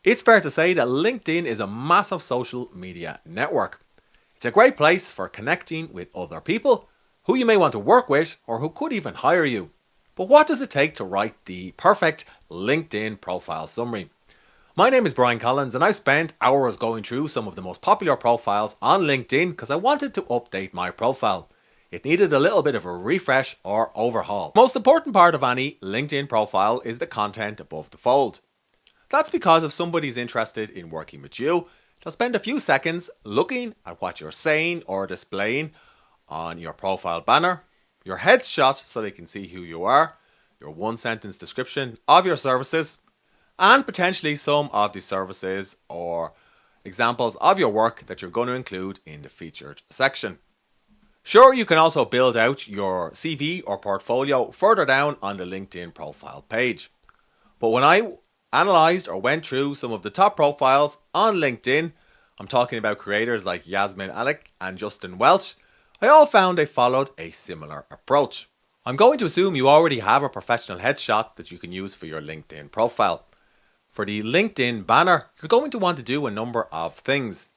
It's fair to say that LinkedIn is a massive social media network. It's a great place for connecting with other people who you may want to work with or who could even hire you. But what does it take to write the perfect LinkedIn profile summary? My name is Brian Collins and I spent hours going through some of the most popular profiles on LinkedIn because I wanted to update my profile. It needed a little bit of a refresh or overhaul. The most important part of any LinkedIn profile is the content above the fold. That's because if somebody's interested in working with you, they'll spend a few seconds looking at what you're saying or displaying on your profile banner, your headshot so they can see who you are, your one-sentence description of your services, and potentially some of the services or examples of your work that you're going to include in the featured section. Sure, you can also build out your CV or portfolio further down on the LinkedIn profile page. But when I analysed or went through some of the top profiles on LinkedIn, I'm talking about creators like Jasmin Alić and Justin Welsh, I all found they followed a similar approach. I'm going to assume you already have a professional headshot that you can use for your LinkedIn profile. For the LinkedIn banner, you're going to want to do a number of things.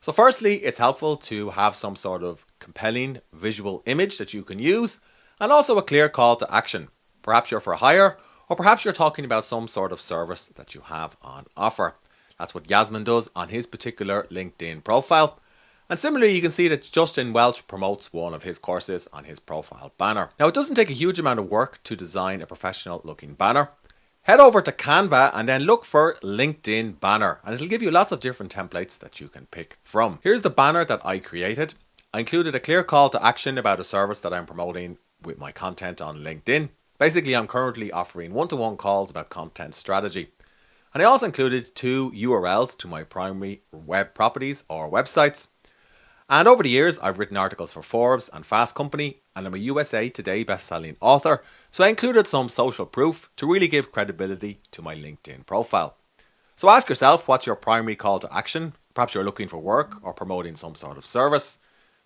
So firstly, it's helpful to have some sort of compelling visual image that you can use and also a clear call to action. Perhaps you're for hire or perhaps you're talking about some sort of service that you have on offer. That's what Jasmin does on his particular LinkedIn profile. And similarly, you can see that Justin Welsh promotes one of his courses on his profile banner. Now, it doesn't take a huge amount of work to design a professional looking banner. Head over to Canva and then look for LinkedIn banner and it'll give you lots of different templates that you can pick from. Here's the banner that I created. I included a clear call to action about a service that I'm promoting with my content on LinkedIn. Basically, I'm currently offering one-to-one calls about content strategy. And I also included 2 URLs to my primary web properties or websites. And over the years, I've written articles for Forbes and Fast Company, and I'm a USA Today best-selling author, so I included some social proof to really give credibility to my LinkedIn profile. So ask yourself, what's your primary call to action? Perhaps you're looking for work or promoting some sort of service.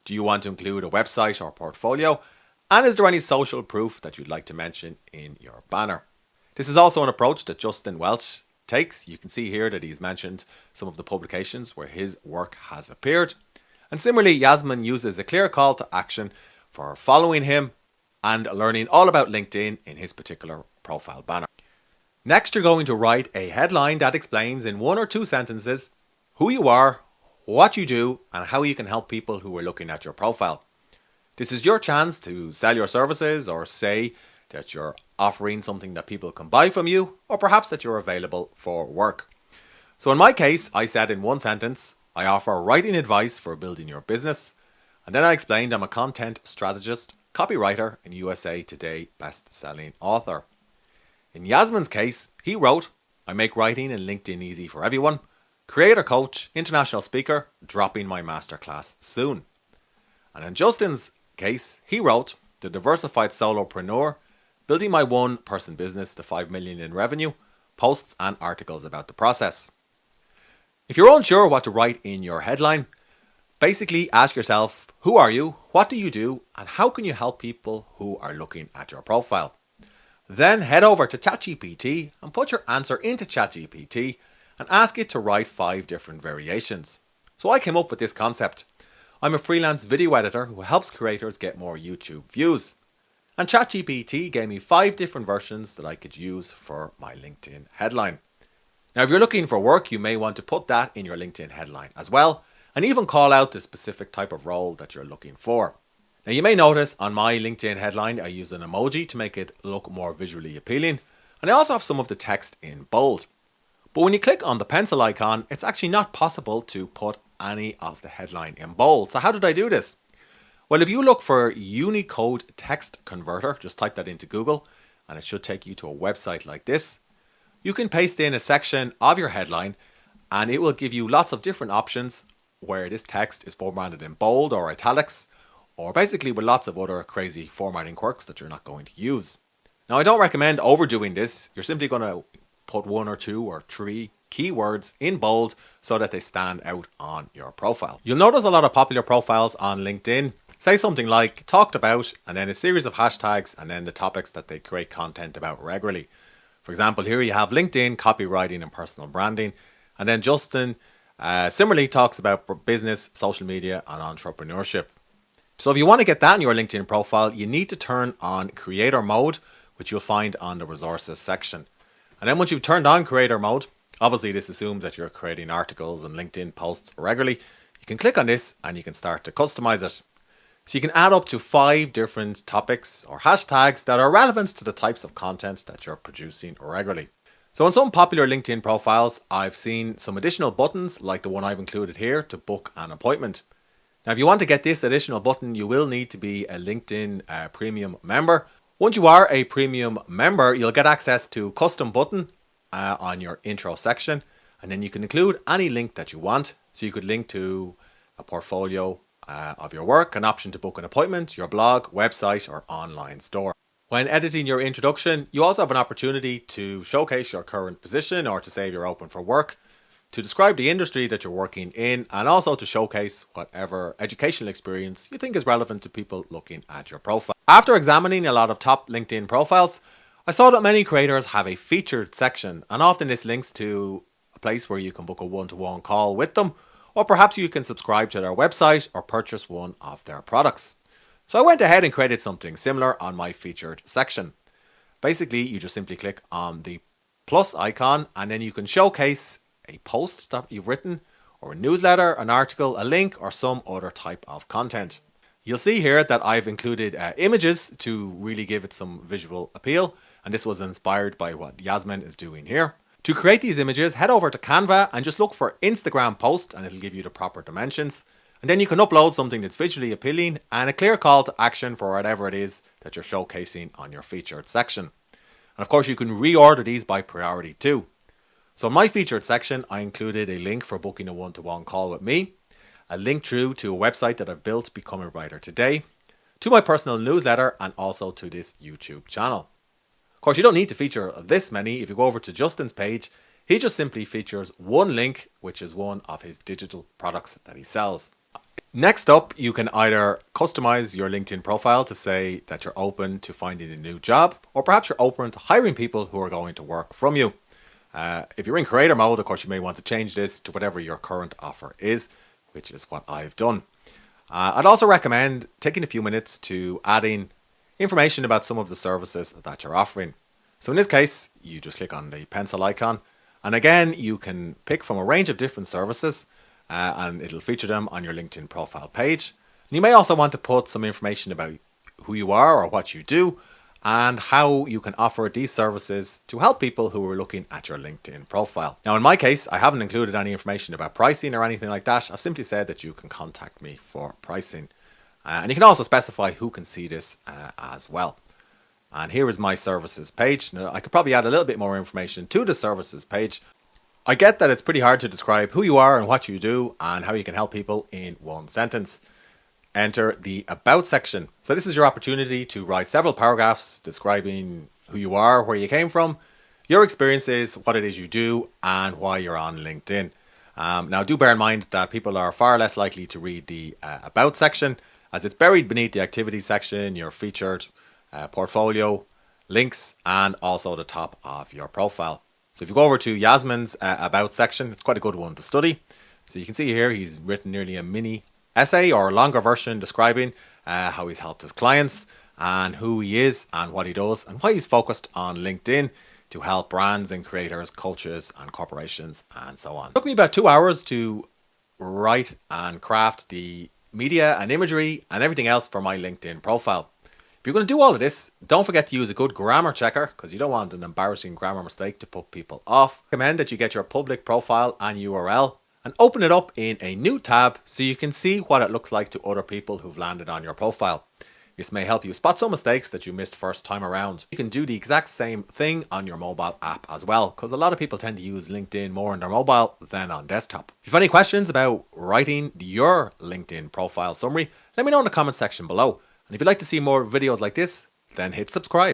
Do you want to include a website or portfolio? And is there any social proof that you'd like to mention in your banner? This is also an approach that Justin Welsh takes. You can see here that he's mentioned some of the publications where his work has appeared. And similarly, Jasmin uses a clear call to action for following him and learning all about LinkedIn in his particular profile banner. Next, you're going to write a headline that explains in 1 or 2 sentences who you are, what you do, and how you can help people who are looking at your profile. This is your chance to sell your services or say that you're offering something that people can buy from you, or perhaps that you're available for work. So in my case, I said in 1 sentence, I offer writing advice for building your business. And then I explained I'm a content strategist, copywriter, and USA Today best-selling author. In Jasmin's case, he wrote, I make writing and LinkedIn easy for everyone. Creator coach, international speaker, dropping my masterclass soon. And in Justin's case, he wrote, the diversified solopreneur, building my one-person business to 5 million in revenue, posts and articles about the process. If you're unsure what to write in your headline, basically ask yourself, who are you, what do you do, and how can you help people who are looking at your profile? Then head over to ChatGPT and put your answer into ChatGPT and ask it to write 5 different variations. So I came up with this concept. I'm a freelance video editor who helps creators get more YouTube views. And ChatGPT gave me 5 different versions that I could use for my LinkedIn headline. Now, if you're looking for work, you may want to put that in your LinkedIn headline as well, and even call out the specific type of role that you're looking for. Now, you may notice on my LinkedIn headline, I use an emoji to make it look more visually appealing, and I also have some of the text in bold. But when you click on the pencil icon, it's actually not possible to put any of the headline in bold. So how did I do this? Well, if you look for Unicode text converter, just type that into Google, and it should take you to a website like this. You can paste in a section of your headline and it will give you lots of different options where this text is formatted in bold or italics, or basically with lots of other crazy formatting quirks that you're not going to use. Now, I don't recommend overdoing this. You're simply going to put 1 or 2 or 3 keywords in bold so that they stand out on your profile. You'll notice a lot of popular profiles on LinkedIn say something like talked about and then a series of hashtags and then the topics that they create content about regularly. For example, here you have LinkedIn, copywriting and personal branding. And then Justin similarly talks about business, social media, and entrepreneurship. So if you want to get that in your LinkedIn profile, you need to turn on creator mode, which you'll find on the resources section. And then once you've turned on creator mode, obviously this assumes that you're creating articles and LinkedIn posts regularly. You can click on this and you can start to customize it. So you can add up to 5 different topics or hashtags that are relevant to the types of content that you're producing regularly. So in some popular LinkedIn profiles, I've seen some additional buttons like the one I've included here to book an appointment. Now, if you want to get this additional button, you will need to be a LinkedIn premium member. Once you are a premium member, you'll get access to custom button on your intro section, and then you can include any link that you want. So you could link to a portfolio of your work, an option to book an appointment, your blog, website, or online store. When editing your introduction, you also have an opportunity to showcase your current position or to say you're open for work, to describe the industry that you're working in, and also to showcase whatever educational experience you think is relevant to people looking at your profile. After examining a lot of top LinkedIn profiles, I saw that many creators have a featured section, and often this links to a place where you can book a one-to-one call with them, or perhaps you can subscribe to their website or purchase one of their products. So I went ahead and created something similar on my featured section. Basically, you just simply click on the plus icon and then you can showcase a post that you've written or a newsletter, an article, a link, or some other type of content. You'll see here that I've included images to really give it some visual appeal, and this was inspired by what Jasmin is doing here. To create these images, head over to Canva and just look for Instagram post and it'll give you the proper dimensions. And then you can upload something that's visually appealing and a clear call to action for whatever it is that you're showcasing on your featured section. And of course, you can reorder these by priority too. So in my featured section, I included a link for booking a one-to-one call with me, a link through to a website that I've built, Become a Writer Today, to my personal newsletter, and also to this YouTube channel. Of course, you don't need to feature this many. If you go over to Justin's page, he just simply features one link, which is one of his digital products that he sells. Next up, you can either customize your LinkedIn profile to say that you're open to finding a new job, or perhaps you're open to hiring people who are going to work from you. If you're in creator mode, of course, you may want to change this to whatever your current offer is, which is what I've done. I'd also recommend taking a few minutes to adding information about some of the services that you're offering. So in this case, you just click on the pencil icon, and again, you can pick from a range of different services, and it'll feature them on your LinkedIn profile page. And you may also want to put some information about who you are or what you do and how you can offer these services to help people who are looking at your LinkedIn profile. Now, in my case, I haven't included any information about pricing or anything like that. I've simply said that you can contact me for pricing. And you can also specify who can see this as well. And here is my services page. Now, I could probably add a little bit more information to the services page. I get that it's pretty hard to describe who you are and what you do and how you can help people in one sentence. Enter the About section. So this is your opportunity to write several paragraphs describing who you are, where you came from, your experiences, what it is you do, and why you're on LinkedIn. Now, do bear in mind that people are far less likely to read the About section, as it's buried beneath the Activity section, your featured portfolio, links, and also the top of your profile. So if you go over to Jasmin's About section, it's quite a good one to study. So you can see here he's written nearly a mini essay or a longer version describing how he's helped his clients and who he is and what he does and why he's focused on LinkedIn to help brands and creators, coaches and corporations and so on. It took me about 2 hours to write and craft the media and imagery and everything else for my LinkedIn profile. If you're going to do all of this, don't forget to use a good grammar checker because you don't want an embarrassing grammar mistake to put people off. I recommend that you get your public profile and URL and open it up in a new tab so you can see what it looks like to other people who've landed on your profile. This may help you spot some mistakes that you missed first time around. You can do the exact same thing on your mobile app as well, because a lot of people tend to use LinkedIn more on their mobile than on desktop. If you have any questions about writing your LinkedIn profile summary, let me know in the comment section below. And if you'd like to see more videos like this, then hit subscribe.